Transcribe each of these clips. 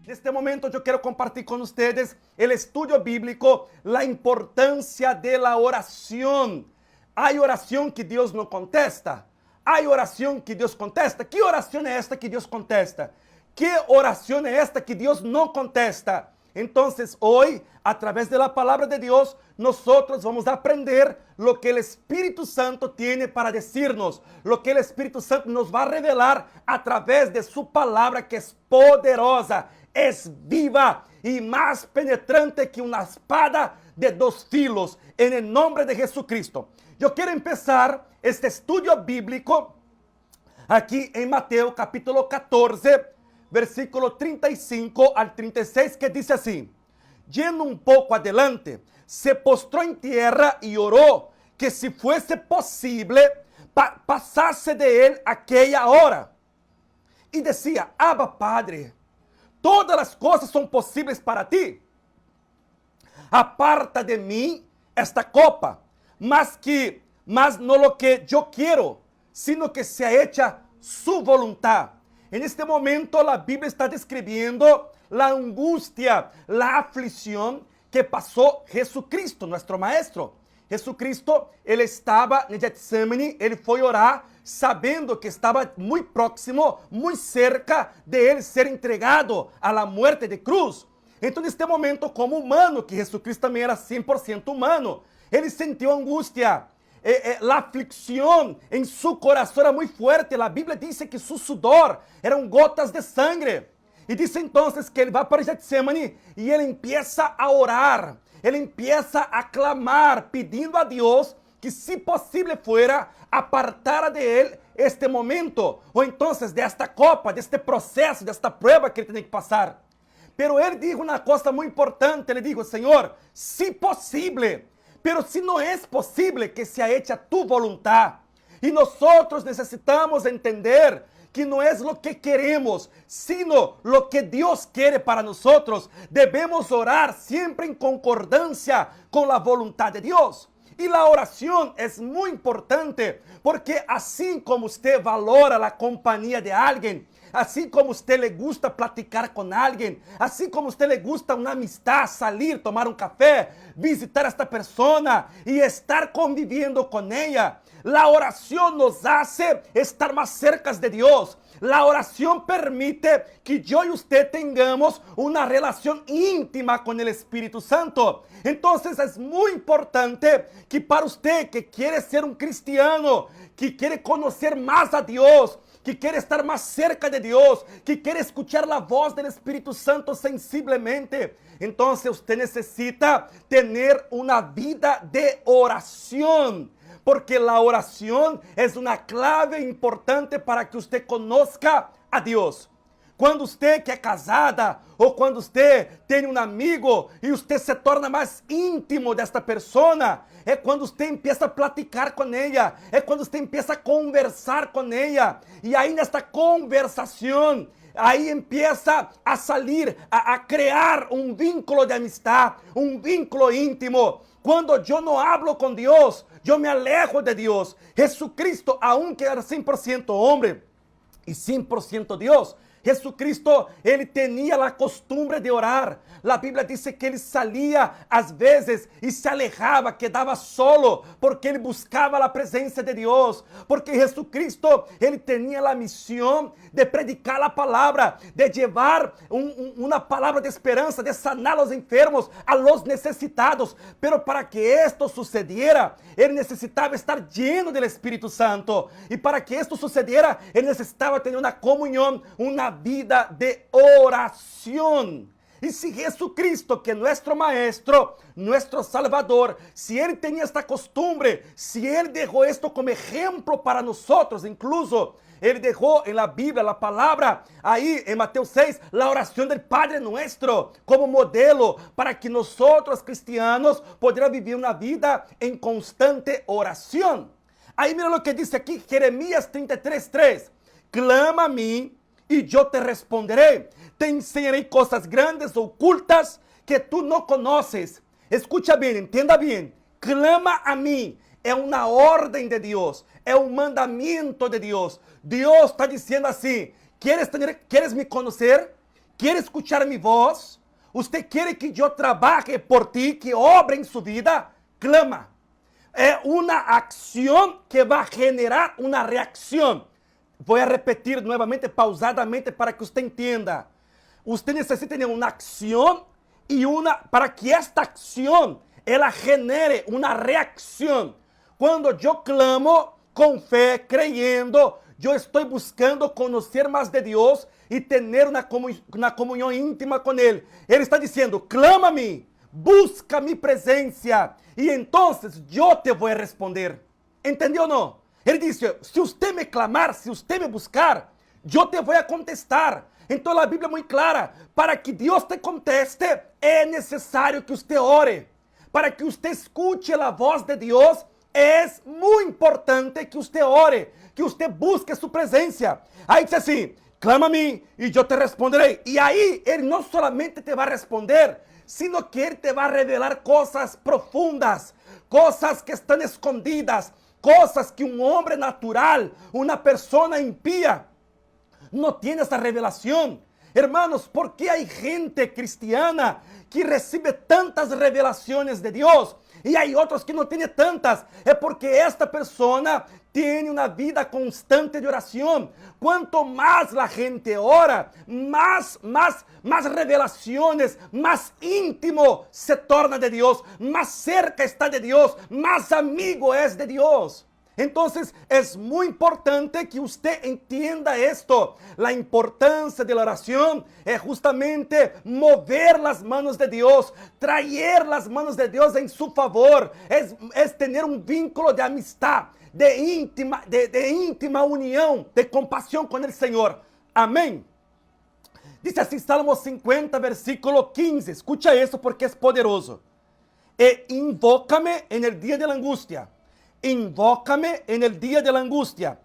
Neste momento yo quiero compartir con ustedes el estudio bíblico, la importancia de la oración. Hay oración que Dios no contesta. Hay oración que Dios contesta. ¿Qué oración es esta que Dios contesta? ¿Qué oración es esta que Dios no contesta? Entonces hoy, a través de la palabra de Dios, nosotros vamos a aprender lo que el Espíritu Santo tiene para decirnos, lo que el Espíritu Santo nos va a revelar a través de su palabra, que es poderosa, es viva y más penetrante que una espada de dos filos, en el nombre de Jesucristo. Yo quiero empezar este estudio bíblico aquí en Mateo capítulo 14, versículo 35 al 36, que dice así: yendo un poco adelante, se postró en tierra y oró que si fuese posible pasase de él aquella hora. Y decía: Abba, Padre, todas las cosas son posibles para ti. Aparta de mí esta copa, mas no lo que yo quiero, sino que sea hecha su voluntad. En este momento la Biblia está describiendo la angustia, la aflicción que pasó Jesucristo, nuestro Maestro. Jesucristo, él estaba en Getsemaní, él fue a orar sabendo que estaba muy próximo, muy cerca de él ser entregado a la muerte de cruz. Então, neste momento, como humano, que Jesucristo também era 100% humano, ele sentiu angústia. La aflicción en su corazón era muy fuerte. La Biblia dice que su sudor eran gotas de sangre. Y dice entonces que él va para Getsemaní y él empieza a orar. Él empieza a clamar, pidiendo a Dios que si posible fuera, apartara de él este momento. O entonces de esta copa, de este proceso, de esta prueba que él tenía que pasar. Pero él dijo una cosa muy importante. Él dijo: Señor, si posible. Pero si no es posible que sea hecha tu voluntad, y nosotros necesitamos entender que no es lo que queremos, sino lo que Dios quiere para nosotros, debemos orar siempre en concordancia con la voluntad de Dios. Y la oración es muy importante, porque así como usted valora la compañía de alguien, así como a usted le gusta platicar con alguien, así como a usted le gusta una amistad, salir, tomar un café, visitar a esta persona y estar conviviendo con ella, la oración nos hace estar más cerca de Dios. La oración permite que yo y usted tengamos una relación íntima con el Espíritu Santo. Entonces es muy importante que para usted que quiere ser un cristiano, que quiere conocer más a Dios, que quiere estar más cerca de Dios, que quiere escuchar la voz del Espíritu Santo sensiblemente, entonces usted necesita tener una vida de oración, porque la oración es una clave importante para que usted conozca a Dios. Quando você que é casada, ou quando você tem um amigo e você se torna mais íntimo desta pessoa, é quando você empieza a platicar com ela, é quando você empieza a conversar com ela, e aí nesta conversação, aí empieza a salir, a criar um vínculo de amistad, um vínculo íntimo. Quando eu não hablo com Deus, eu me alejo de Deus. Jesucristo, aunque era 100% homem e 100% Deus, Jesucristo, ele tinha a costumbre de orar. A Bíblia diz que ele saía às vezes e se alejava, quedava solo, porque ele buscava a presença de Deus. Porque Jesucristo, ele tinha a missão de predicar a palavra, de levar uma palavra de esperança, de sanar os enfermos, a los necessitados. Pero para que esto sucediera, ele necessitava estar lleno do Espírito Santo. E para que esto sucediera, ele necessitava ter uma comunhão, uma vida de oración. Y si Jesucristo, que es nuestro Maestro, nuestro Salvador, si Él tenía esta costumbre, si Él dejó esto como ejemplo para nosotros, incluso Él dejó en la Biblia, la palabra, ahí en Mateo 6, la oración del Padre Nuestro, como modelo para que nosotros cristianos podamos vivir una vida en constante oración. Ahí mira lo que dice aquí, Jeremías 33:3, clama a mí y yo te responderé. Te enseñaré cosas grandes, ocultas, que tú no conoces. Escucha bien, entienda bien. Clama a mí. É uma ordem de Deus. É um mandamento de Deus. Deus está dizendo assim: queres me conhecer? quer escuchar mi voz, usted quiere que yo trabaje por ti, que obre en su vida, clama. Es una acción que va a generar una reacción. Voy a repetir nuevamente, pausadamente, para que usted entienda. Usted necesita tener una acción y para que esta acción, ela genere una reacción. Cuando yo clamo con fe, creyendo, yo estoy buscando conocer más de Dios y tener una comunión íntima con Él. Él está diciendo, clama a mí, busca mi presencia y entonces yo te voy a responder. ¿Entendió o no? Él dice, si usted me clamar, si usted me buscar, yo te voy a contestar. Entonces la Biblia es muy clara, para que Dios te conteste, es necesario que usted ore. Para que usted escuche la voz de Dios, es muy importante que usted ore, que usted busque su presencia. Ahí dice así, clama a mí y yo te responderé. Y ahí Él no solamente te va a responder, sino que Él te va a revelar cosas profundas, cosas que están escondidas, cosas que un hombre natural, una persona impía, no tiene esa revelación. Hermanos, ¿por qué hay gente cristiana que recibe tantas revelaciones de Dios y hay otros que no tienen tantas? Es porque esta persona tiene una vida constante de oración. Cuanto más la gente ora, más revelaciones, más íntimo se torna de Dios, más cerca está de Dios, más amigo es de Dios. Entonces, es muy importante que usted entienda esto. La importancia de la oración es justamente mover las manos de Dios, traer las manos de Dios en su favor. Es tener un vínculo de amistad, de íntima unión, de compasión con el Señor. Amén. Dice así Salmos 50, versículo 15. Escucha esto porque es poderoso. Invócame en el día de la angustia. Invócame en el día de la angustia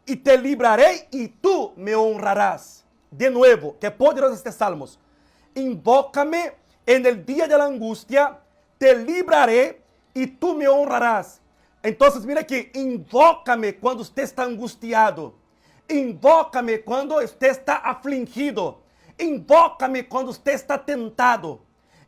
y te libraré y tú me honrarás. De nuevo, qué poderoso este Salmos. Invócame en el día de la angustia, te libraré y tú me honrarás. Entonces, mira aquí, invócame cuando usted está angustiado. Invócame cuando usted está afligido. Invócame cuando usted está tentado.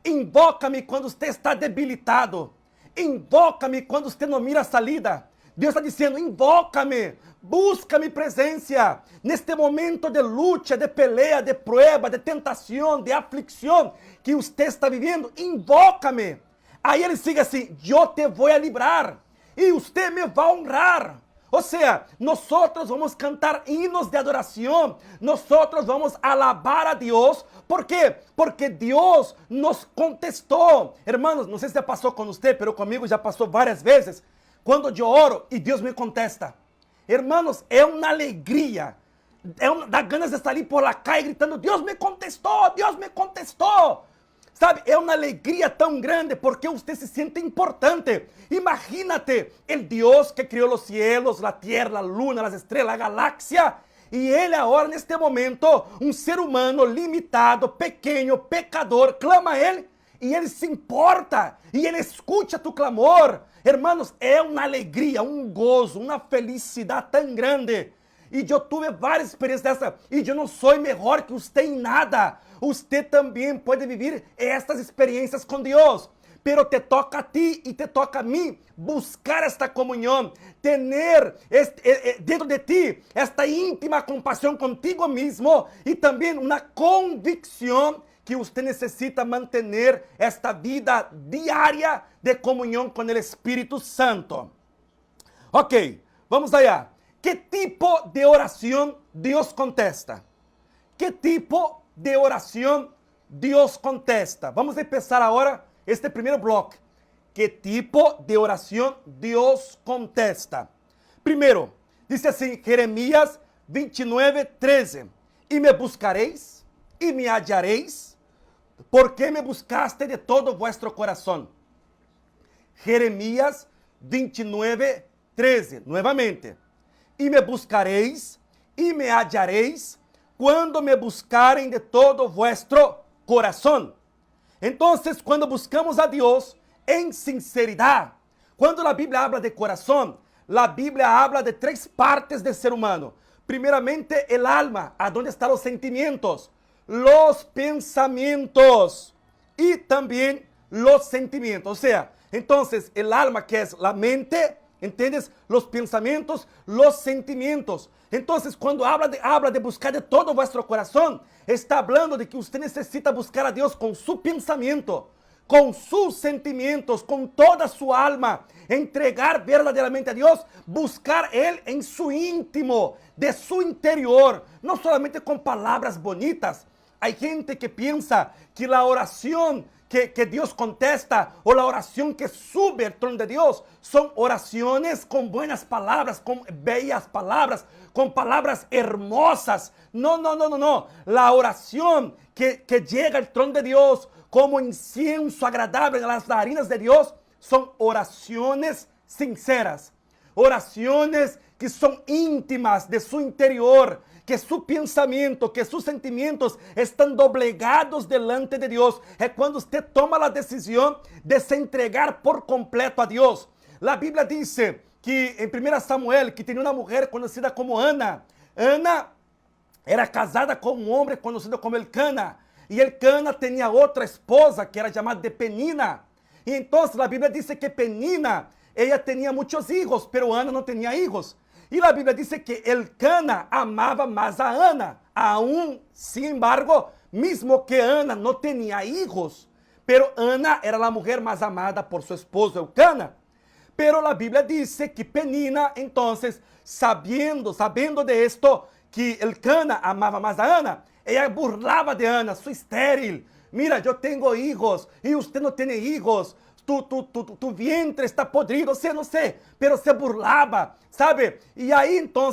Invócame cuando usted está debilitado. Invócame quando você não mira a salida. Deus está dizendo, invócame, busca mi presencia. Neste momento de luta, de pelea, de prueba, de tentação, de aflicção que você está vivendo, invócame. Aí ele sigue assim, eu te vou a librar e você me vai honrar. O sea, nosotros vamos a cantar hinos de adoración, nosotros vamos a alabar a Dios. ¿Por qué? Porque Dios nos contestó. Hermanos, no sé si ya pasó con usted, pero conmigo ya pasó varias veces. Cuando yo oro y Dios me contesta. Hermanos, es una alegría. Da ganas de salir por la calle gritando, Dios me contestó, Dios me contestó. Sabe, é uma alegria tão grande porque você se sente importante. Imagínate, el Dios que criou os cielos, a tierra, a luna, as estrelas, a galáxia. E ele agora, neste momento, um ser humano limitado, pequeno, pecador, clama a ele e ele se importa e ele escuta tu clamor. Hermanos, é uma alegria, um gozo, uma felicidade tão grande. E eu tive várias experiências dessa. E eu não sou melhor que você em nada. Você também pode viver estas experiências com Deus. Pero te toca a ti e te toca a mim buscar esta comunhão, ter dentro de ti esta íntima compaixão contigo mesmo e também uma convicção que você necessita manter esta vida diária de comunhão com o Espírito Santo. Ok, vamos allá. ¿Qué tipo de oración Dios contesta? ¿Qué tipo de oración Dios contesta? Vamos a empezar ahora este primer bloque. ¿Qué tipo de oración Dios contesta? Primero, dice así Jeremías 29:13. Y me buscaréis y me hallaréis, porque me buscaste de todo vuestro corazón. Jeremías 29:13. Nuevamente. E me buscareis, e me hallareis, quando me buscarem de todo vuestro coração. Então, quando buscamos a Deus em sinceridade, quando a Bíblia habla de coração, a Bíblia habla de três partes do ser humano. Primeiramente, el alma, aonde estão os sentimentos. los pensamientos y también los sentimientos. O sea, entonces el alma, que es la mente, ¿entiendes? Los pensamientos, los sentimientos. Entonces, cuando habla de buscar de todo vuestro corazón, está hablando de que usted necesita buscar a Dios con su pensamiento, con sus sentimientos, con toda su alma, entregar verdaderamente a Dios, buscar Él en su íntimo, de su interior, no solamente con palabras bonitas. Hay gente que piensa que la oración que Dios contesta o la oración que sube al trono de Dios son oraciones con buenas palabras, con bellas palabras, con palabras hermosas. No, no, no, no, no. La oración que llega al trono de Dios como incienso agradable en las narinas de Dios son oraciones sinceras, oraciones que son íntimas de su interior, que su pensamento, que sus sentimientos estão doblegados delante de Deus. É quando você toma a decisão de se entregar por completo a Deus. A Bíblia diz que em 1 Samuel, que tinha uma mulher conhecida como Ana. Ana era casada com um homem conhecido como Elcana. E Elcana tinha outra esposa que era chamada de Penina. E então a Bíblia diz que Penina, ela tinha muitos filhos, pero Ana não tinha filhos. E a Bíblia diz que Elcana amava mais a Ana. Aún, sin embargo, mesmo que Ana não tinha hijos, pero Ana era a mulher mais amada por seu esposo Elcana. Pero a Bíblia diz que Penina, então, sabendo de esto, que Elcana amava mais a Ana, ela burlava de Ana, sou estéril. Mira, eu tenho hijos e você não tem hijos. Tu vientre está podrido, não sei, pero se burlava, sabe? E aí, então,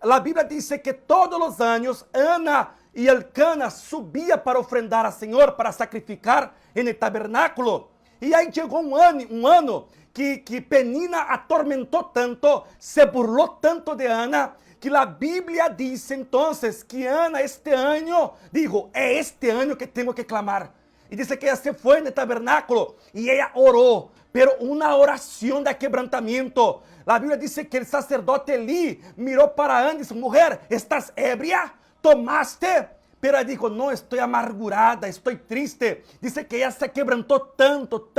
a Bíblia diz que todos os anos, Ana e Elcana subia para ofrendar a Senhor, para sacrificar no tabernáculo. E aí chegou um ano que Penina atormentou tanto, se burlou tanto de Ana, que a Bíblia diz, então, que Ana, este ano, é este ano que tenho que clamar. E diz que ela se foi no tabernáculo e ela orou, pero uma oração de quebrantamento. A Bíblia diz que o sacerdote Eli mirou para Ana e disse: mulher, estás ébria? ¿Tomaste? Pero ela disse: não, estou amargurada, estou triste. Diz que ela se quebrantou tanto.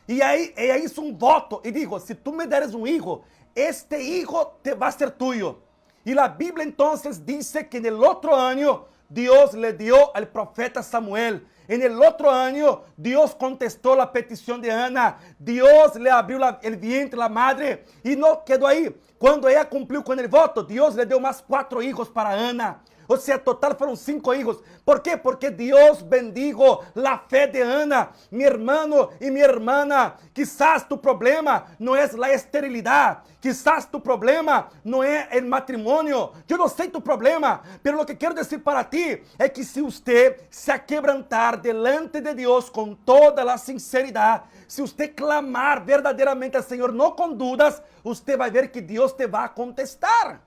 E aí ela hizo um voto e disse: se tu me deres um hijo, este hijo te vai ser tuyo. E a Bíblia então diz que no outro ano Dios le dio al profeta Samuel. En el otro año, Dios contestó la petición de Ana. Dios le abrió el vientre, la madre. Y no quedó ahí. Cuando ella cumplió con el voto, Dios le dio más 4 hijos para Ana. O sea, total fueron 5 hijos. ¿Por qué? Porque Dios bendijo la fe de Ana. Mi hermano y mi hermana, quizás tu problema no es la esterilidad. Quizás tu problema no es el matrimonio. Yo no sé tu problema, pero lo que quiero decir para ti es que si usted se aquebrantar delante de Dios con toda la sinceridad, si usted clamar verdaderamente al Señor, no con dudas, usted va a ver que Dios te va a contestar.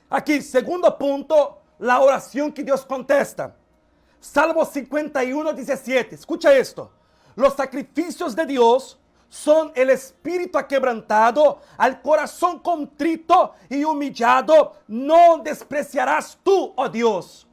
Aqui, segundo ponto, a oração que Deus contesta. Salmo 51, 17. Escucha esto. Los sacrificios de Dios son el espíritu aquebrantado, al corazón contrito y humillado, no despreciarás tú, oh Dios.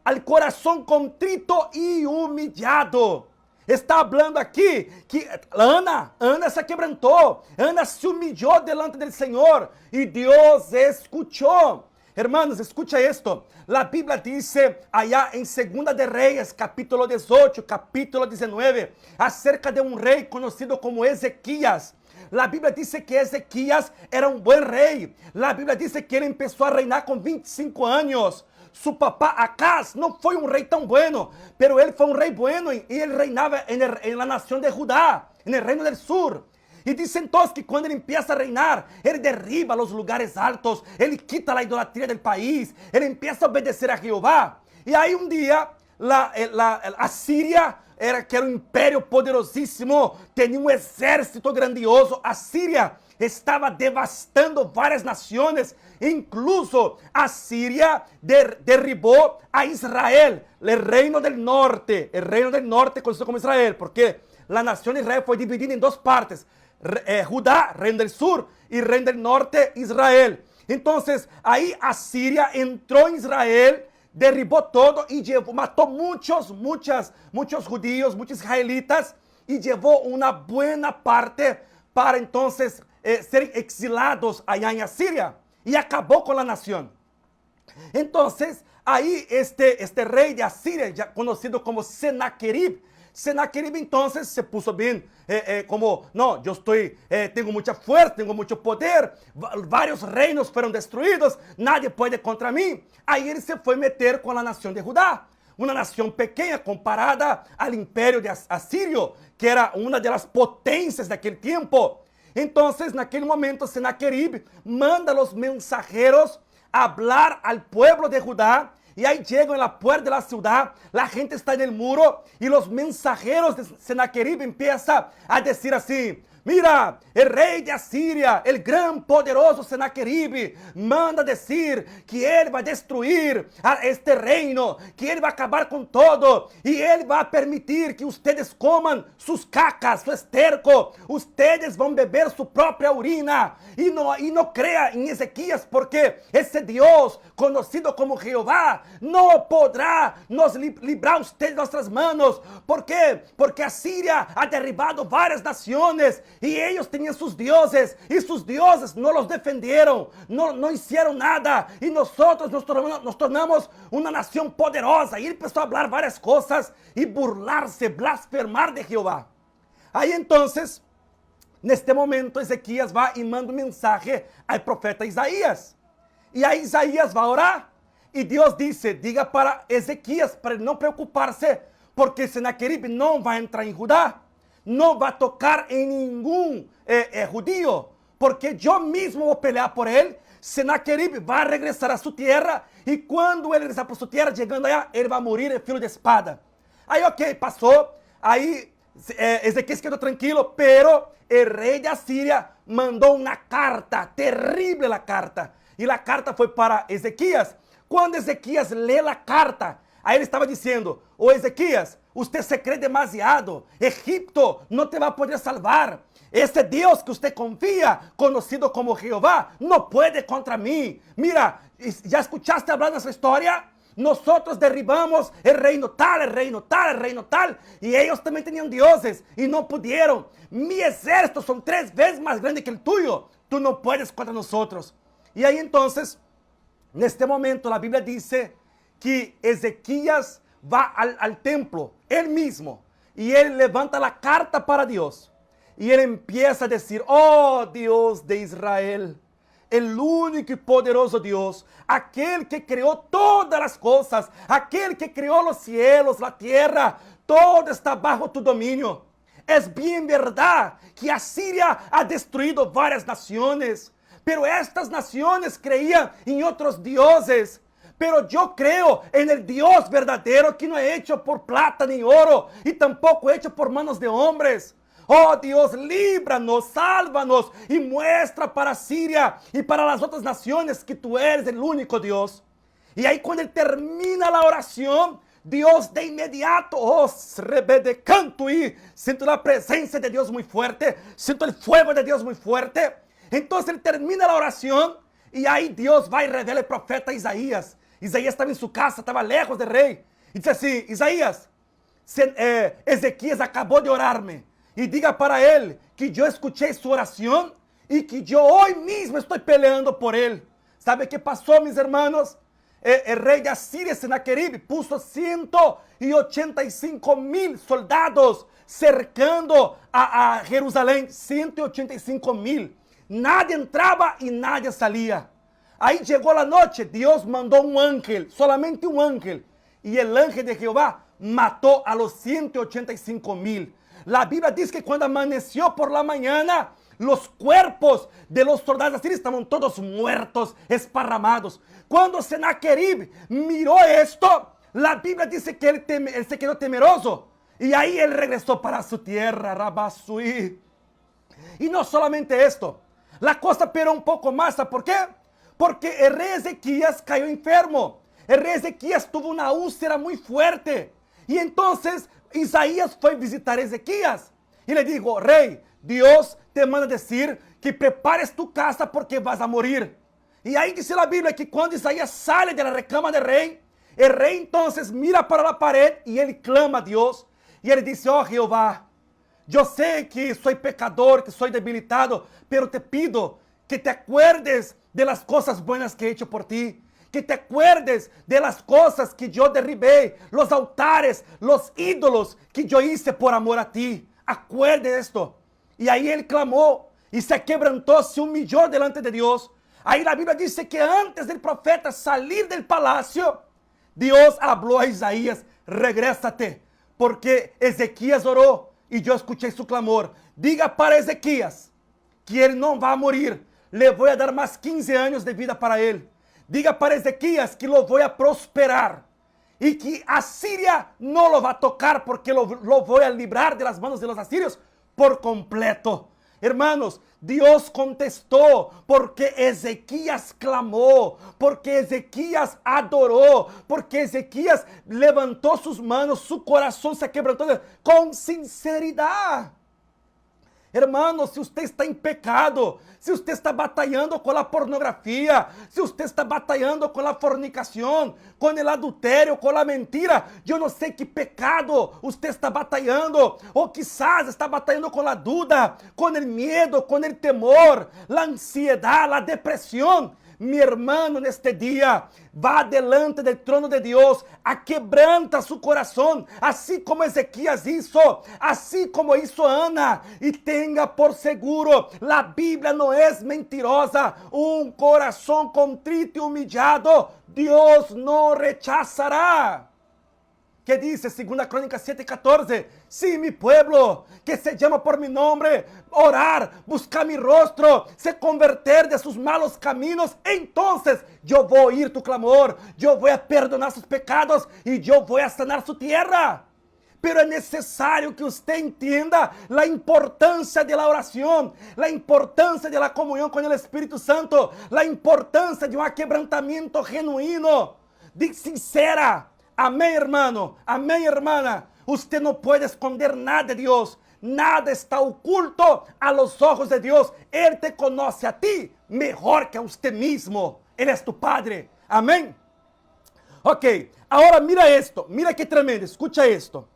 Al corazón contrito y humillado. Está hablando aqui que Ana se quebrantou, Ana se humilhou delante do Senhor e Deus escuchou. Hermanos, escucha esto. A Bíblia diz allá em 2 de Reis, capítulo 18, capítulo 19, acerca de um rei conhecido como Ezequias. A Bíblia diz que Ezequias era um bom rei. A Bíblia diz que ele começou a reinar com 25 anos. Su papá Acaz não foi um rei tão bueno, pero ele foi um rei bueno e ele reinava em la nação de Judá, no reino del sur. E diz então que quando ele empieza a reinar, ele derriba os lugares altos, ele quita a idolatria do país, ele empieza a obedecer a Jeová. E aí um dia, a Síria, que era um império poderosíssimo, tinha um exército grandioso. A Síria estava devastando várias nações, incluso a Síria derribou a Israel, o reino del norte conhecido como Israel, porque a nação de Israel foi dividida em 2 partes, Judá, reino del sur, e reino del norte, Israel. Então, aí a Síria entrou em Israel, derribó todo y mató muchos judíos, muchos israelitas, y llevó una buena parte para entonces ser exilados allá en Asiria, y acabó con la nación. Entonces, ahí este rey de Asiria, ya conocido como Sennacherib entonces se puso bien, como, no, yo tengo mucha fuerza, tengo mucho poder, varios reinos fueron destruidos, nadie puede contra mí. Ahí él se fue a meter con la nación de Judá, una nación pequeña comparada al imperio de Asirio, que era una de las potencias de aquel tiempo. Entonces, en aquel momento, Sennacherib manda a los mensajeros a hablar al pueblo de Judá. Y ahí llegan a la puerta de la ciudad, la gente está en el muro y los mensajeros de Sennacherib empiezan a decir así: mira, el rey de Asiria, el gran poderoso Sennacherib, manda decir que él va a destruir a este reino, que él va a acabar con todo y él va a permitir que ustedes coman sus cacas, su esterco, ustedes van a beber su propia orina y no crea en Ezequías, porque ese Dios conocido como Jehová no podrá nos librar ustedes de nuestras manos. ¿Por qué? Porque Asiria ha derribado varias naciones y ellos tenían sus dioses y sus dioses no los defendieron, no hicieron nada y nosotros nos tornamos una nación poderosa. Y él empezó a hablar varias cosas y burlarse, blasfemar de Jehová. Ahí entonces, en este momento, Ezequías va y manda un mensaje al profeta Isaías. Y ahí Isaías va a orar. Y Dios dice, diga para Ezequías, para no preocuparse, porque Sennacherib no va a entrar en Judá. No va a tocar en ningún judío, porque yo mismo voy a pelear por él. Sennacherib va a regresar a su tierra, y cuando él regresa por su tierra, llegando allá, él va a morir en filo de espada. Aí, ok, pasó, aí Ezequias quedó tranquilo, pero el rey de Asiria mandó una carta, terrible la carta, y la carta fue para Ezequias. Cuando Ezequias lee la carta, aí ele estava dizendo: ô Ezequias, usted se cree demasiado, Egipto no te va a poder salvar, ese Dios que usted confía, conocido como Jehová, no puede contra mí. Mira, ¿ya escuchaste hablar de esa historia? Nosotros derribamos el reino tal, el reino tal, el reino tal, y ellos también tenían dioses y no pudieron. Mi ejército son 3 veces más grande que el tuyo, tú no puedes contra nosotros. Y ahí entonces, en este momento, la Biblia dice que Ezequías va al templo, él mismo, y él levanta la carta para Dios, y él empieza a decir: oh Dios de Israel, el único y poderoso Dios, aquel que creó todas las cosas, aquel que creó los cielos, la tierra, todo está bajo tu dominio. Es bien verdad que Asiria ha destruido varias naciones, pero estas naciones creían en otros dioses. Pero yo creo en el Dios verdadero, que no es hecho por plata ni oro, y tampoco hecho por manos de hombres. Oh Dios, líbranos, sálvanos y muestra para Siria y para las otras naciones que tú eres el único Dios. Y ahí cuando él termina la oración, Dios de inmediato, oh, de canto, y siento la presencia de Dios muy fuerte, siento el fuego de Dios muy fuerte. Entonces él termina la oración y ahí Dios va y revela al profeta Isaías. Isaías estaba en su casa, estaba lejos del rey. Y dice así: Isaías, Ezequías acabó de orarme. Y diga para él que yo escuché su oración y que yo hoy mismo estoy peleando por él. ¿Sabe qué pasó, mis hermanos? El rey de Asiria, Sennacherib, puso 185,000 soldados cercando a Jerusalén. 185,000. Nadie entraba y nadie salía. Ahí llegó la noche, Dios mandó un ángel, solamente un ángel. Y el ángel de Jehová mató a los 185,000. La Biblia dice que cuando amaneció por la mañana, los cuerpos de los soldados asirios estaban todos muertos, esparramados. Cuando Sennacherib miró esto, la Biblia dice que él se quedó temeroso. Y ahí él regresó para su tierra, Rabasuí. Y no solamente esto, la cosa peoró un poco más. ¿Sabe por qué? Porque el rey Ezequías cayó enfermo. El rey Ezequías tuvo una úlcera muy fuerte. Y entonces Isaías fue a visitar a Ezequías y le dijo: rey, Dios te manda decir que prepares tu casa porque vas a morir. Y ahí dice la Biblia que cuando Isaías sale de la recama del rey, El rey entonces mira para la pared y él clama a Dios. Y él dice, oh Jehová, yo sé que soy pecador, que soy debilitado, pero te pido que te acuerdes de las cosas buenas que he hecho por ti. Que te acuerdes de las cosas que yo derribé, los altares, los ídolos que yo hice por amor a ti. Acuerde esto. Y ahí él clamó y se quebrantó, se humilló delante de Dios. Ahí la Biblia dice que antes del profeta salir del palacio, Dios habló a Isaías, regrésate, porque Ezequías oró y yo escuché su clamor. Diga para Ezequías que él no va a morir, le voy a dar más 15 años de vida para él. Diga para Ezequías que lo voy a prosperar y que Asiria no lo va a tocar porque lo voy a librar de las manos de los asirios por completo. Hermanos, Dios contestó porque Ezequías clamó, porque Ezequías adoró, porque Ezequías levantó sus manos, su corazón se quebrantó con sinceridad. Hermano, se você está em pecado, se você está batalhando com a pornografia, se você está batalhando com a fornicação, com o adultério, com a mentira, eu não sei que pecado você está batalhando, ou quizás está batalhando com a dúvida, com o medo, com o temor, a ansiedade, a depressão. Mi hermano, neste dia, va delante del trono de Dios, quebranta su corazón, así como Ezequías hizo, así como hizo Ana, y tenga por seguro, la Biblia no es mentirosa, un corazón contrito y humillado, Dios no rechazará. Que dice 2 Crónicas 7:14, si mi pueblo, que se llama por mi nombre, orar, buscar mi rostro, se converter de sus malos caminos, entonces yo voy a oír tu clamor, yo voy a perdonar sus pecados y yo voy a sanar su tierra. Pero es necesario que usted entienda la importancia de la oración, la importancia de la comunión con el Espíritu Santo, la importancia de un quebrantamiento genuino, de sincera. Amém, hermano. Amém, hermana. Usted no puede esconder nada de Dios. Nada está oculto a los ojos de Dios. Él te conoce a ti mejor que a usted mismo. Él es tu Padre. Amém? Ok, ahora mira esto. Mira que tremendo. Escucha esto.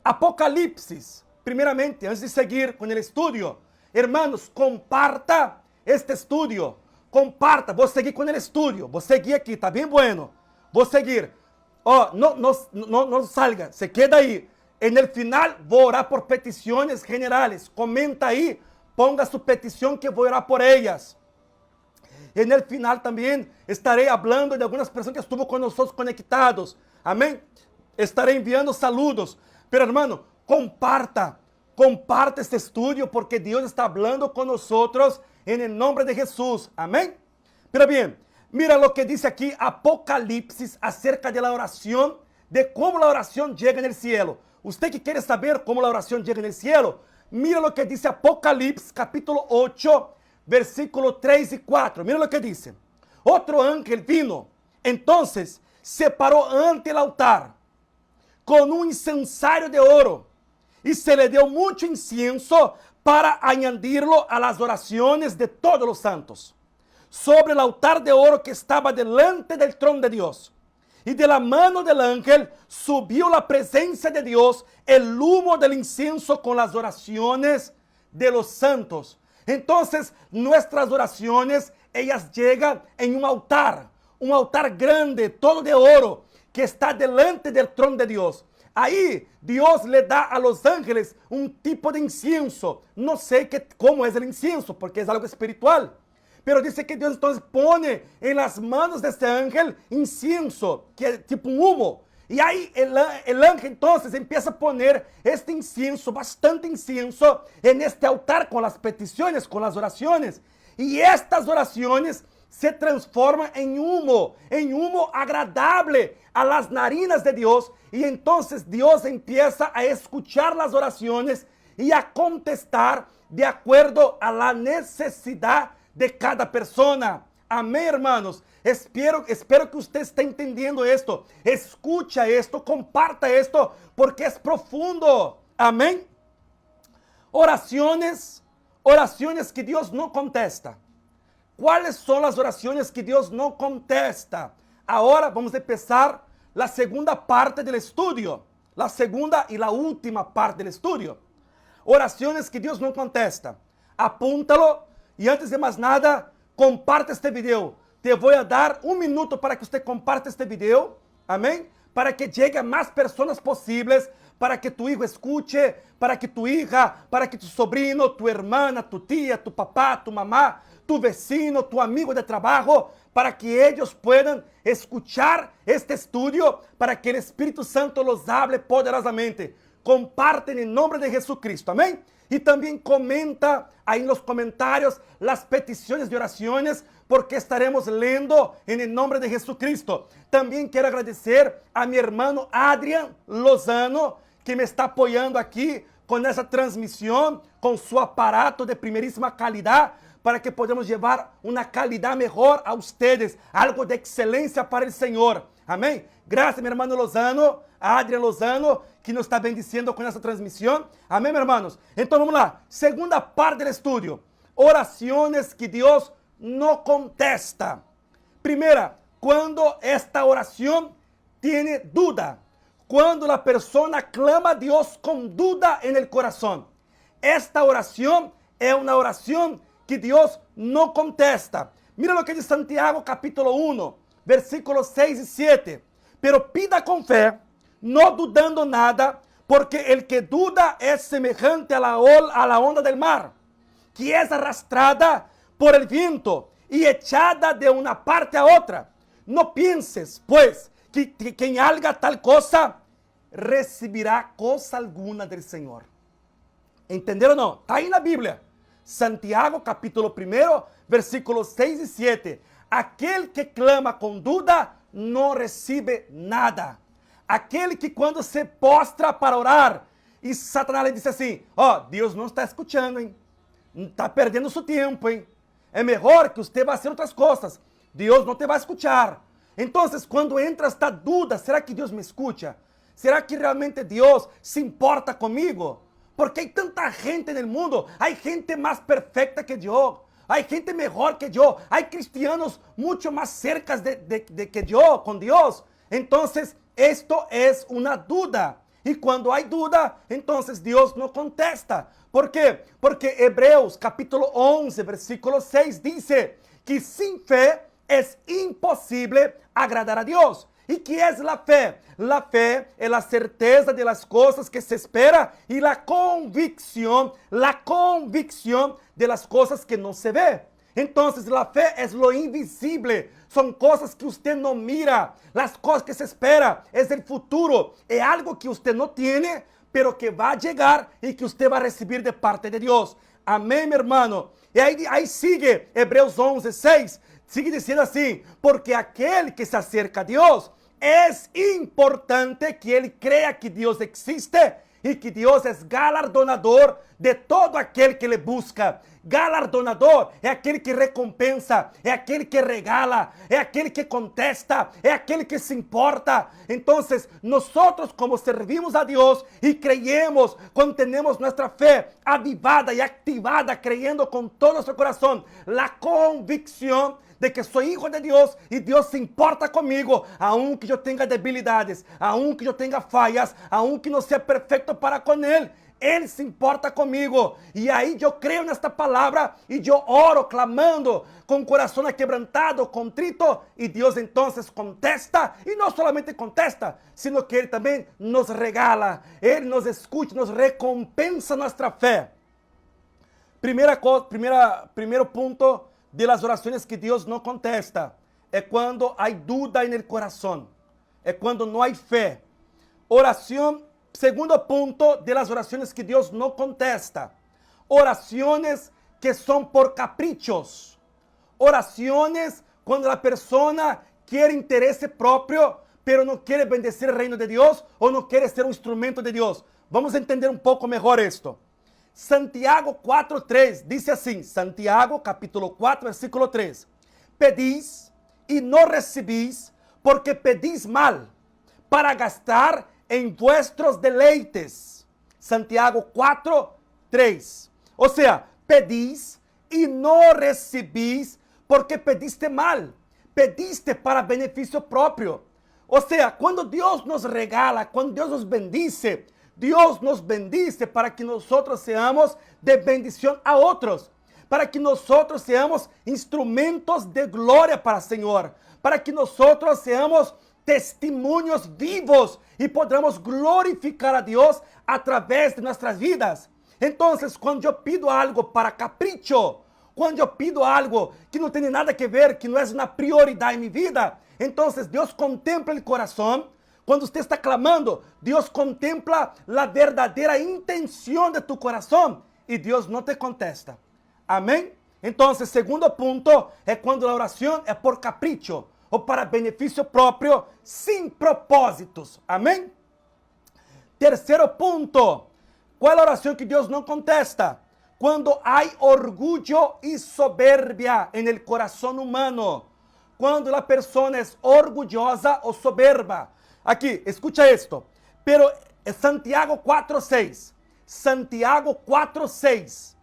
Apocalipsis. Primeramente, antes de seguir con el estudio. Hermanos, comparta este estudio. Comparta. Vou seguir con el estudio. Vou seguir aqui. Tá bem bueno. Vou seguir. Oh, no salga, se queda ahí. En el final voy a orar por peticiones generales. Comenta ahí, ponga su petición que voy a orar por ellas. En el final también estaré hablando de algunas personas que estuvo con nosotros conectados. Amén. Estaré enviando saludos. Pero hermano, comparta este estudio porque Dios está hablando con nosotros en el nombre de Jesús. Amén. Pero bien. Mira lo que dice aquí Apocalipsis acerca de la oración, de cómo la oración llega en el cielo. Usted que quiere saber cómo la oración llega en el cielo, mira lo que dice Apocalipsis capítulo 8, versículo 3 y 4. Mira lo que dice. Otro ángel vino, entonces se paró ante el altar con un incensario de oro y se le dio mucho incienso para añadirlo a las oraciones de todos los santos. Sobre el altar de oro que estaba delante del trono de Dios. Y de la mano del ángel subió la presencia de Dios, el humo del incienso con las oraciones de los santos. Entonces, nuestras oraciones, ellas llegan en un altar grande, todo de oro, que está delante del trono de Dios. Ahí Dios le da a los ángeles un tipo de incienso. No sé cómo es el incienso, porque es algo espiritual. Pero dice que Dios entonces pone en las manos de este ángel incienso, que es tipo un humo. Y ahí el ángel entonces empieza a poner este incienso, bastante incienso, en este altar con las peticiones, con las oraciones. Y estas oraciones se transforman en humo agradable a las narinas de Dios. Y entonces Dios empieza a escuchar las oraciones y a contestar de acuerdo a la necesidad de cada persona. Amén, hermanos. Espero que usted esté entendiendo esto. Escucha esto, comparta esto, porque es profundo. Amén. Oraciones que Dios no contesta. ¿Cuáles son las oraciones que Dios no contesta? Ahora vamos a empezar la segunda parte del estudio. La segunda y la última parte del estudio. Oraciones que Dios no contesta. Apúntalo y antes de más nada, comparte este video. Te voy a dar 1 minuto para que usted comparte este video. Amén. Para que llegue a más personas posibles, para que tu hijo escuche, para que tu hija, para que tu sobrino, tu hermana, tu tía, tu papá, tu mamá, tu vecino, tu amigo de trabajo, para que ellos puedan escuchar este estudio, para que el Espíritu Santo los hable poderosamente. Comparten en nombre de Jesucristo, amén. Y también comenta ahí en los comentarios las peticiones de oraciones, porque estaremos leyendo en el nombre de Jesucristo. También quiero agradecer a mi hermano Adrian Lozano, que me está apoyando aquí con esa transmisión, con su aparato de primerísima calidad, para que podamos llevar una calidad mejor a ustedes, algo de excelencia para el Señor. Amén. Gracias, mi hermano Lozano, a Adrian Lozano, que nos está bendiciendo con esta transmisión. Amén, hermanos. Entonces vamos lá. Segunda parte del estudio. Oraciones que Dios no contesta. Primera, cuando esta oración tiene duda. Cuando la persona clama a Dios con duda en el corazón. Esta oración es una oración que Dios no contesta. Mira lo que dice Santiago capítulo 1, versículos 6 y 7. Pero pida con fe, no dudando nada, porque el que duda es semejante a la onda del mar, que es arrastrada por el viento y echada de una parte a otra. No pienses, pues, que quien haga tal cosa recibirá cosa alguna del Señor. ¿Entendieron o no? Está ahí en la Biblia. Santiago capítulo 1, versículos 6 y 7. Aquel que clama con duda no recibe nada. Aquele que quando se postra para orar e Satanás lhe disse assim, Deus não está escutando, hein? Está perdendo seu tempo, hein? É melhor que você vá fazer outras coisas. Deus não te vai escutar. Então, quando entra esta dúvida, será que Deus me escuta? Será que realmente Deus se importa comigo? Porque hay tanta gente en el mundo, hay gente más perfecta que yo, hay gente mejor que yo, hay cristianos mucho más cerca de que yo con Dios. Entonces, esto es una duda. Y cuando hay duda, entonces Dios no contesta. ¿Por qué? Porque Hebreos capítulo 11, versículo 6 dice que sin fe es imposible agradar a Dios. ¿Y qué es la fe? La fe es la certeza de las cosas que se espera y la convicción de las cosas que no se ve. Entonces la fe es lo invisible, son cosas que usted no mira, las cosas que se espera, es el futuro, es algo que usted no tiene, pero que va a llegar y que usted va a recibir de parte de Dios. Amén, mi hermano. Y ahí sigue Hebreos 11, 6. Sigue diciendo así, porque aquel que se acerca a Dios, es importante que él crea que Dios existe y que Dios es galardonador de todo aquel que le busca. Galardonador é aquele que recompensa, é aquele que regala, é aquele que contesta, é aquele que se importa. Então, nós, como servimos a Deus e creemos, quando temos nossa fé avivada e activada, creyendo com todo nosso coração, a convicção de que sou hijo de Deus e Deus se importa comigo, aunque eu tenha debilidades, aunque eu tenha falhas, aunque não seja perfeito para com Ele. Ele se importa comigo. E aí eu creio nesta palavra e eu oro clamando com o coração quebrantado, contrito, e Deus então contesta, e não solamente contesta, sino que Ele também nos regala, Ele nos escuta, nos recompensa nossa fé. Primeiro ponto de las orações que Deus não contesta é quando há dúvida no coração, é quando não há fé. Oração. Segundo punto de las oraciones que Dios no contesta. Oraciones que son por caprichos. Oraciones cuando la persona quiere interés propio, pero no quiere bendecir el reino de Dios o no quiere ser un instrumento de Dios. Vamos a entender un poco mejor esto. Santiago 4:3 dice así. Santiago capítulo 4, versículo 3. Pedís y no recibís porque pedís mal para gastar en vuestros deleites. Santiago 4:3. O sea, pedís y no recibís porque pediste mal. Pediste para beneficio propio. Ou seja, quando Deus nos regala, quando Deus nos bendice para que nós seamos de bendição a outros, para que nós seamos instrumentos de glória para o Senhor, para que nós seamos testemunhos vivos e podamos glorificar a Deus através de nossas vidas. Então, quando eu pido algo para capricho, quando eu pido algo que não tem nada a ver, que não é uma prioridade em minha vida, então Deus contempla o coração. Quando você está clamando, Deus contempla a verdadeira intenção de tu coração e Deus não te contesta. Amém? Então, segundo ponto é quando a oração é por capricho ou para benefício próprio, sem propósitos. Amém? Terceiro ponto, qual é a oração que Deus não contesta? Quando há orgulho e soberbia no coração humano. Quando a pessoa é orgulhosa ou soberba. Aqui, escucha esto. Pero Santiago 4:6. Santiago 4:6.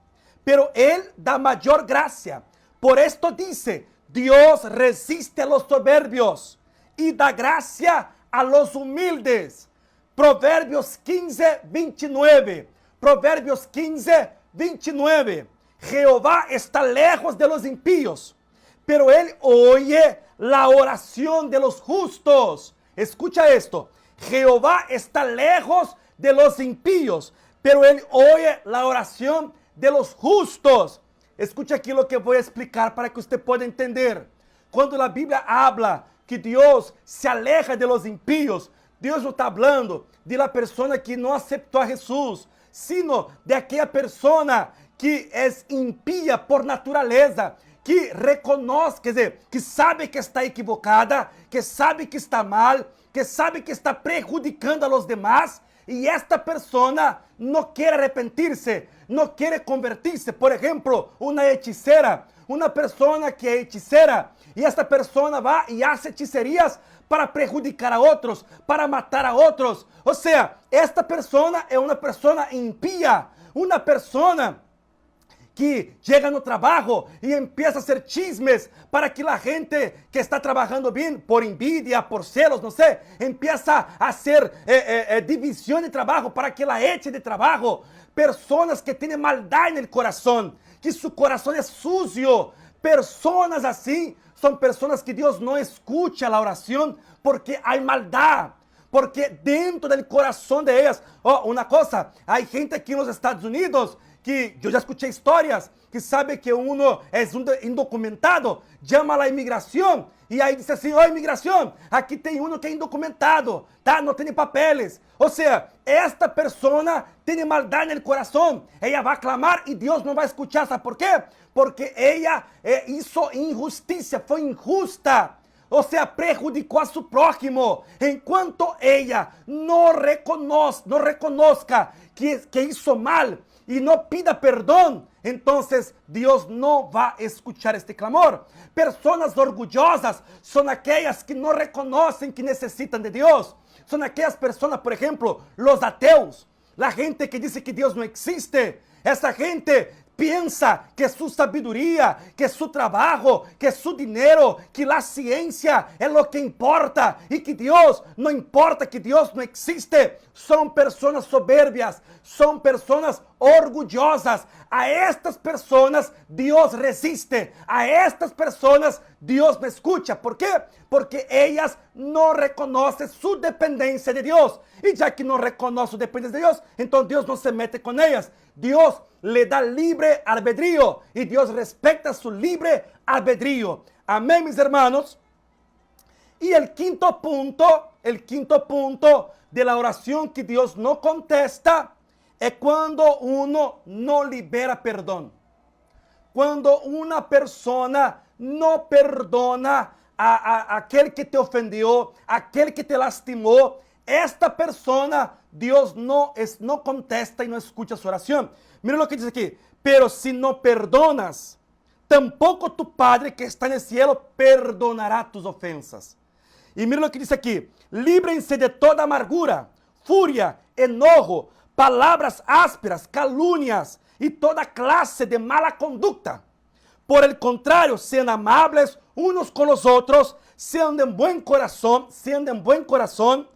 Pero Él da mayor gracia. Por esto dice, Dios resiste a los soberbios y da gracia a los humildes. Provérbios 15:29. Provérbios 15:29. Jehová está lejos de los impíos, pero Él oye la oración de los justos. Escucha esto. Jehová está lejos de los impíos, pero Él oye la oración de los justos. Escucha aqui o que eu vou explicar para que você possa entender. Quando a Bíblia habla que Deus se aleja de los impíos, Deus não está falando de la pessoa que não aceitou a Jesus, sino de aquela pessoa que é impía por natureza, que reconhece, quer dizer, que sabe que está equivocada, que sabe que está mal, que sabe que está prejudicando a los demás, e esta pessoa não quer arrepentir-se, não quer convertir-se. Por exemplo, uma hechicera, uma pessoa que é hechicera, e esta pessoa vai e faz hechicerias para prejudicar a outros, para matar a outros. Ou seja, esta pessoa é uma pessoa impía, uma pessoa que chega no trabalho e empieza a hacer chismes para que a gente que está trabalhando bem, por envidia, por celos, não sei, empieza a hacer divisão de trabalho para que ela eche de trabalho. Pessoas que têm maldade no coração, que seu coração é sujo. Pessoas assim são pessoas que Deus não escuta a oração porque há maldade. Porque dentro do coração de elas, uma coisa, há gente aqui nos Estados Unidos que eu já escutei histórias que sabe que uno é indocumentado, chama a imigração e aí diz assim, imigração, aqui tem uno que é indocumentado, tá? Não tem papeles. Ou seja, esta pessoa tem maldade no coração, ela vai clamar e Deus não vai escutar, sabe por quê? Porque ela hizo injustiça, foi injusta. Ou seja, prejudicou a seu próximo. Enquanto ela não reconozca que hizo mal e não pida perdão, então Deus não vai escutar este clamor. Pessoas orgulhosas são aquelas que não reconhecem que necessitam de Deus. São aquelas pessoas, por exemplo, os ateus, a gente que diz que Deus não existe. Essa gente pensa que sua sabedoria, que seu trabalho, que seu dinheiro, que a ciência é o que importa e que Deus não importa, que Deus não existe. São pessoas soberbias, são pessoas orgulhosas. A estas pessoas Deus resiste, a estas pessoas Deus não escuta. ¿Por quê? Porque elas não reconhecem sua dependência de Deus. E já que não reconhecem sua dependência de Deus, então Deus não se mete com elas. Deus le dá livre albedrío e Deus respeita su livre albedrío. Amém, meus irmãos? E o quinto ponto de la oração que Deus não contesta é quando uno não libera perdão. Quando uma pessoa não perdona aquele que te ofendeu, aquele que te lastimou, esta pessoa, Deus não contesta e não escuta a sua oração. Mira o que diz aqui. Pero si não perdonas, tampouco tu Padre que está no cielo perdonará tus ofensas. E mira o que diz aqui. Líbrense de toda amargura, fúria, enojo, palavras ásperas, calúnias e toda classe de mala conduta. Por el contrario, sean amables unos con los otros, sean de buen corazón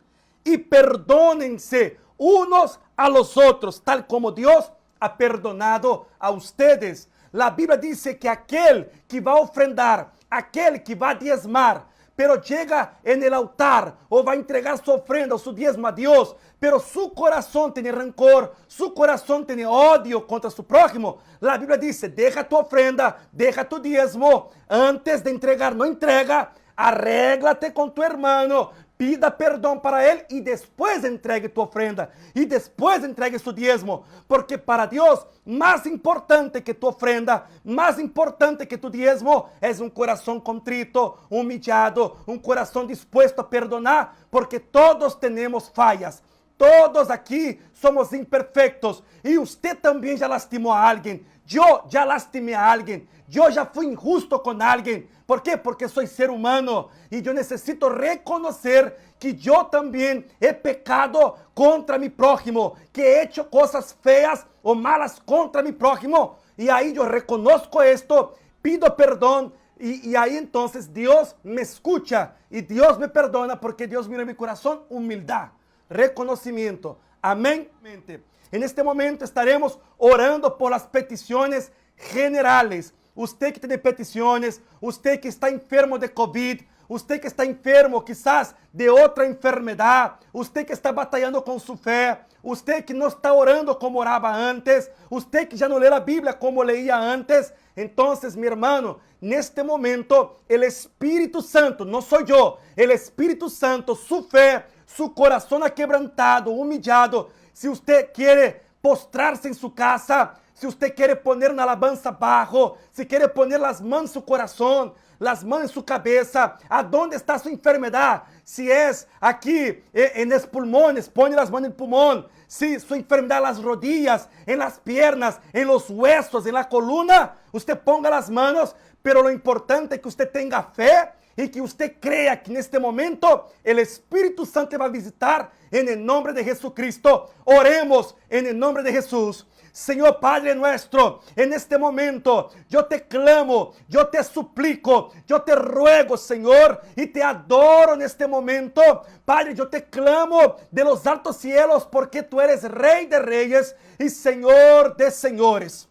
y perdónense unos a los otros, tal como Dios ha perdonado a ustedes. La Biblia dice que aquel que va a ofrendar, aquel que va a diezmar, pero llega en el altar o va a entregar su ofrenda o su diezmo a Dios, pero su corazón tiene rencor, su corazón tiene odio contra su prójimo. La Biblia dice, deja tu ofrenda, deja tu diezmo, antes de entregar, no entrega, arréglate con tu hermano, pida perdão para ele e depois entregue tu ofrenda e depois entregue su diezmo, porque para Deus mais importante que tu ofrenda, mais importante que tu diezmo é um coração contrito, humilhado, um coração disposto a perdonar, porque todos temos falhas. Todos aqui somos imperfeitos e você também já lastimou a alguém. Eu já lastimei a alguém. Eu já fui injusto com alguém. ¿Por quê? Porque sou ser humano e eu necessito reconhecer que eu também he pecado contra mi prójimo, que he hecho coisas feias ou malas contra mi prójimo. E aí eu reconozco esto, pido perdão e aí então Deus me escucha e Deus me perdona porque Deus mira mi coração, humildade, reconocimiento. Amém? En este momento estaremos orando por las peticiones generales. Usted que tiene peticiones, usted que está enfermo de COVID, usted que está enfermo quizás de otra enfermedad, usted que está batallando con su fe, usted que no está orando como oraba antes, usted que ya no lee la Biblia como leía antes. Entonces, mi hermano, en este momento, el Espíritu Santo, no soy yo, el Espíritu Santo, su fe, su corazón aquebrantado, humillado, si usted quiere postrarse en su casa, si usted quiere poner una alabanza bajo, si quiere poner las manos en su corazón, las manos en su cabeza, ¿a dónde está su enfermedad? Si es aquí en los pulmones, pone las manos en el pulmón. Si su enfermedad en las rodillas, en las piernas, en los huesos, en la columna, usted ponga las manos, pero lo importante es que usted tenga fe y que usted crea que en este momento el Espíritu Santo va a visitar en el nombre de Jesucristo. Oremos en el nombre de Jesús. Señor Padre nuestro, en este momento yo te clamo, yo te suplico, yo te ruego, Señor, y te adoro en este momento. Padre, yo te clamo de los altos cielos porque tú eres Rey de Reyes y Señor de Señores.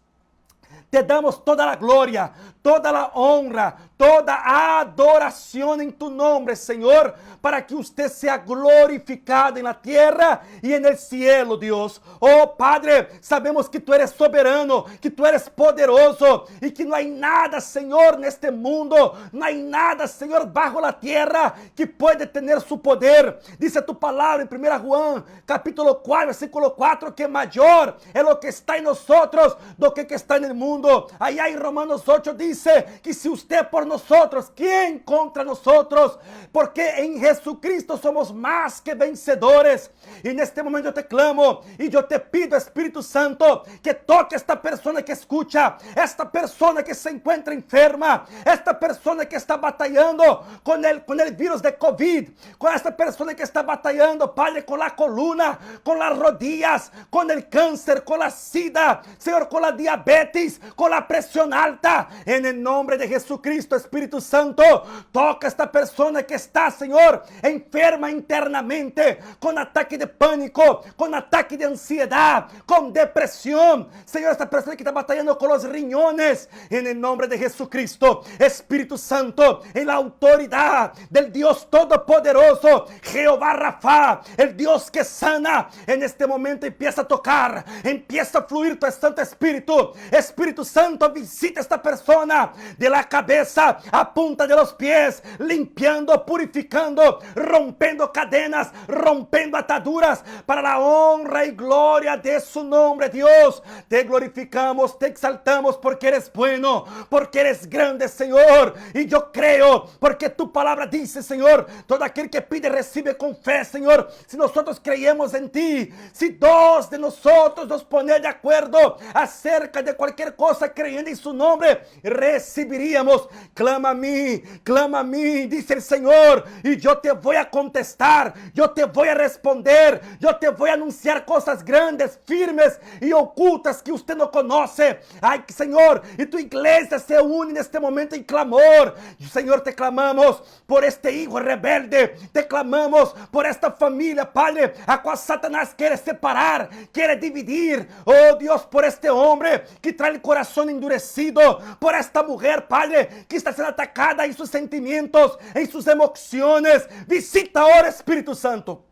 Te damos toda la gloria, toda la honra, toda adoración en tu nombre, Señor, para que usted sea glorificado en la tierra y en el cielo, Dios. Oh, Padre, sabemos que tú eres soberano, que tú eres poderoso y que no hay nada, Señor, en este mundo, no hay nada, Señor, bajo la tierra que puede tener su poder. Dice tu palabra en 1 Juan, capítulo 4, versículo 4, que mayor es lo que está en nosotros do que está en el mundo. Allá en Romanos 8 dice que si usted por nosotros, ¿quién contra nosotros? Porque en Jesucristo somos más que vencedores. Y en este momento yo te clamo y yo te pido, Espíritu Santo, que toque a esta persona que escucha, esta persona que se encuentra enferma, esta persona que está batallando con el virus de COVID, con esta persona que está batallando, Padre, con la columna, con las rodillas, con el cáncer, con la sida, Señor, con la diabetes, con la presión alta. En el nombre de Jesucristo, Espíritu Santo, toca a esta persona que está, Señor, enferma internamente, con ataque de pánico, con ataque de ansiedad, con depresión. Señor, esta persona que está batallando con los riñones, en el nombre de Jesucristo, Espíritu Santo, en la autoridad del Dios Todopoderoso, Jehová Rafa, el Dios que sana, en este momento empieza a tocar, empieza a fluir tu Santo Espíritu. Espíritu Santo, visita a esta persona de la cabeza a punta de los pies, limpiando, purificando, rompiendo cadenas, rompiendo ataduras, para la honra y gloria de su nombre. Dios, te glorificamos, te exaltamos porque eres bueno, porque eres grande, Señor. Y yo creo, porque tu palabra dice, Señor, todo aquel que pide recibe con fe, Señor. Si nosotros creemos en ti, si dos de nosotros nos ponemos de acuerdo acerca de cualquier cosa creyendo en su nombre, recibiríamos. clama a mí, dice el Señor, y yo te voy a contestar, yo te voy a responder, yo te voy a anunciar cosas grandes, firmes y ocultas que usted no conoce. Ay, Señor, y tu iglesia se une en este momento en clamor. Señor, te clamamos por este hijo rebelde, te clamamos por esta familia, Padre, a cual Satanás quiere separar, quiere dividir. Oh Dios, por este hombre que trae el corazón endurecido, por esta mujer, Padre, que está siendo atacada en sus sentimientos, en sus emociones. Visita ahora, Espíritu Santo.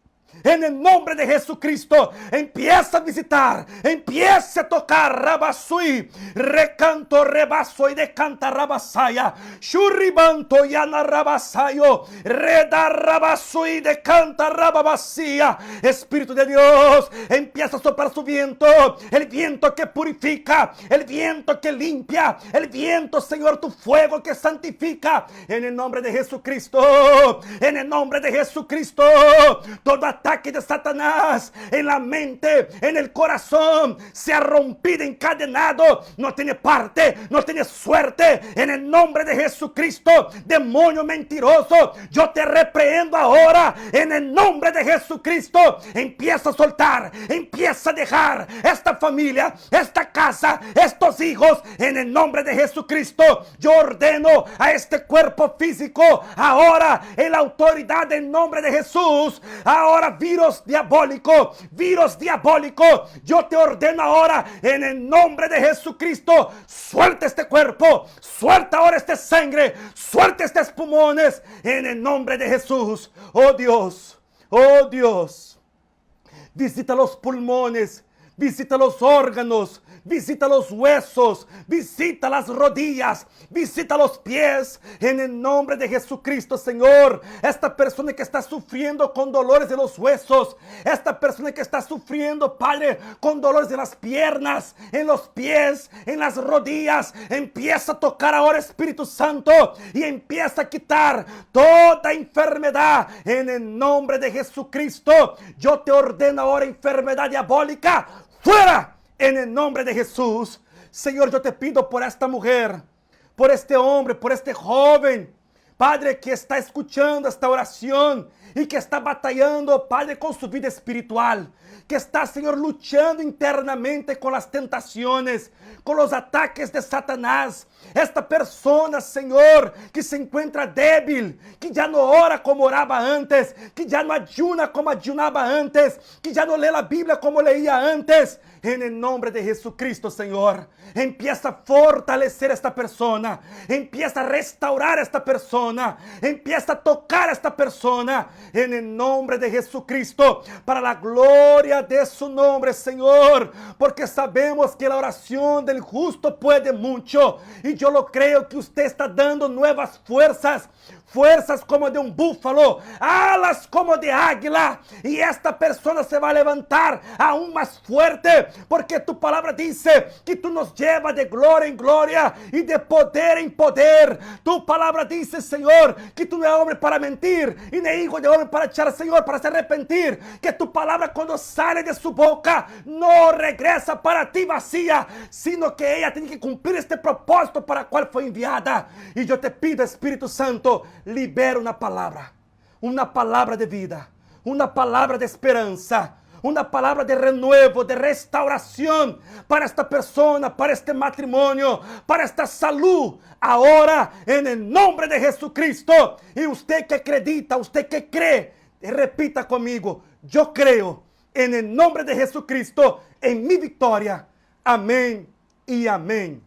En el nombre de Jesucristo, empieza a visitar, empieza a tocar, Rabasui, recanto, rebaso y decanta, Rabasaya, Shuribanto, Yana, Rabasayo, Reda, Rabasui, decanta, Rababasía. Espíritu de Dios, empieza a soplar su viento, el viento que purifica, el viento que limpia, el viento, Señor, tu fuego que santifica. En el nombre de Jesucristo, en el nombre de Jesucristo, todo ataque de Satanás en la mente, en el corazón, se ha rompido, encadenado, no tiene parte, no tiene suerte. En el nombre de Jesucristo, demonio mentiroso, yo te reprendo ahora. En el nombre de Jesucristo, empieza a soltar, empieza a dejar esta familia, esta casa, estos hijos. En el nombre de Jesucristo, yo ordeno a este cuerpo físico ahora, en la autoridad del nombre de Jesús, ahora virus diabólico, yo te ordeno ahora en el nombre de Jesucristo, suelta este cuerpo, suelta ahora esta sangre, suelta estos pulmones, en el nombre de Jesús. Oh Dios, visita los pulmones, visita los órganos, visita los huesos, visita las rodillas, visita los pies, en el nombre de Jesucristo, Señor. Esta persona que está sufriendo con dolores de los huesos, esta persona que está sufriendo, Padre, con dolores de las piernas, en los pies, en las rodillas, empieza a tocar ahora, Espíritu Santo, y empieza a quitar toda enfermedad, en el nombre de Jesucristo. Yo te ordeno ahora, enfermedad diabólica, fuera. En el nombre de Jesús, Señor, yo te pido por esta mujer, por este hombre, por este joven, Padre, que está escuchando esta oración y que está batallando, Padre, con su vida espiritual, que está, Señor, luchando internamente con las tentaciones, con los ataques de Satanás. Esta persona, Señor, que se encuentra débil, que ya no ora como oraba antes, que ya no ayuna como ayunaba antes, que ya no lee la Biblia como leía antes. En el nombre de Jesucristo, Señor, empieza a fortalecer a esta persona, empieza a restaurar a esta persona, empieza a tocar a esta persona, en el nombre de Jesucristo, para la gloria de su nombre, Señor, porque sabemos que la oración del justo puede mucho, y yo lo creo que usted está dando nuevas fuerzas, fuerzas como de un búfalo, alas como de águila, y esta persona se va a levantar aún más fuerte, porque tu palabra dice que tú nos llevas de gloria en gloria y de poder en poder. Tu palabra dice, Señor, que tú no eres hombre para mentir y ni hijo de hombre para echar, Señor, para se arrepentir, que tu palabra cuando sale de su boca no regresa para ti vacía, sino que ella tiene que cumplir este propósito para el cual fue enviada. Y yo te pido, Espíritu Santo, libera una palabra de vida, una palabra de esperanza, una palabra de renuevo, de restauración para esta persona, para este matrimonio, para esta salud, ahora en el nombre de Jesucristo. Y usted que acredita, usted que cree, repita conmigo: yo creo en el nombre de Jesucristo, en mi victoria. Amén y amén.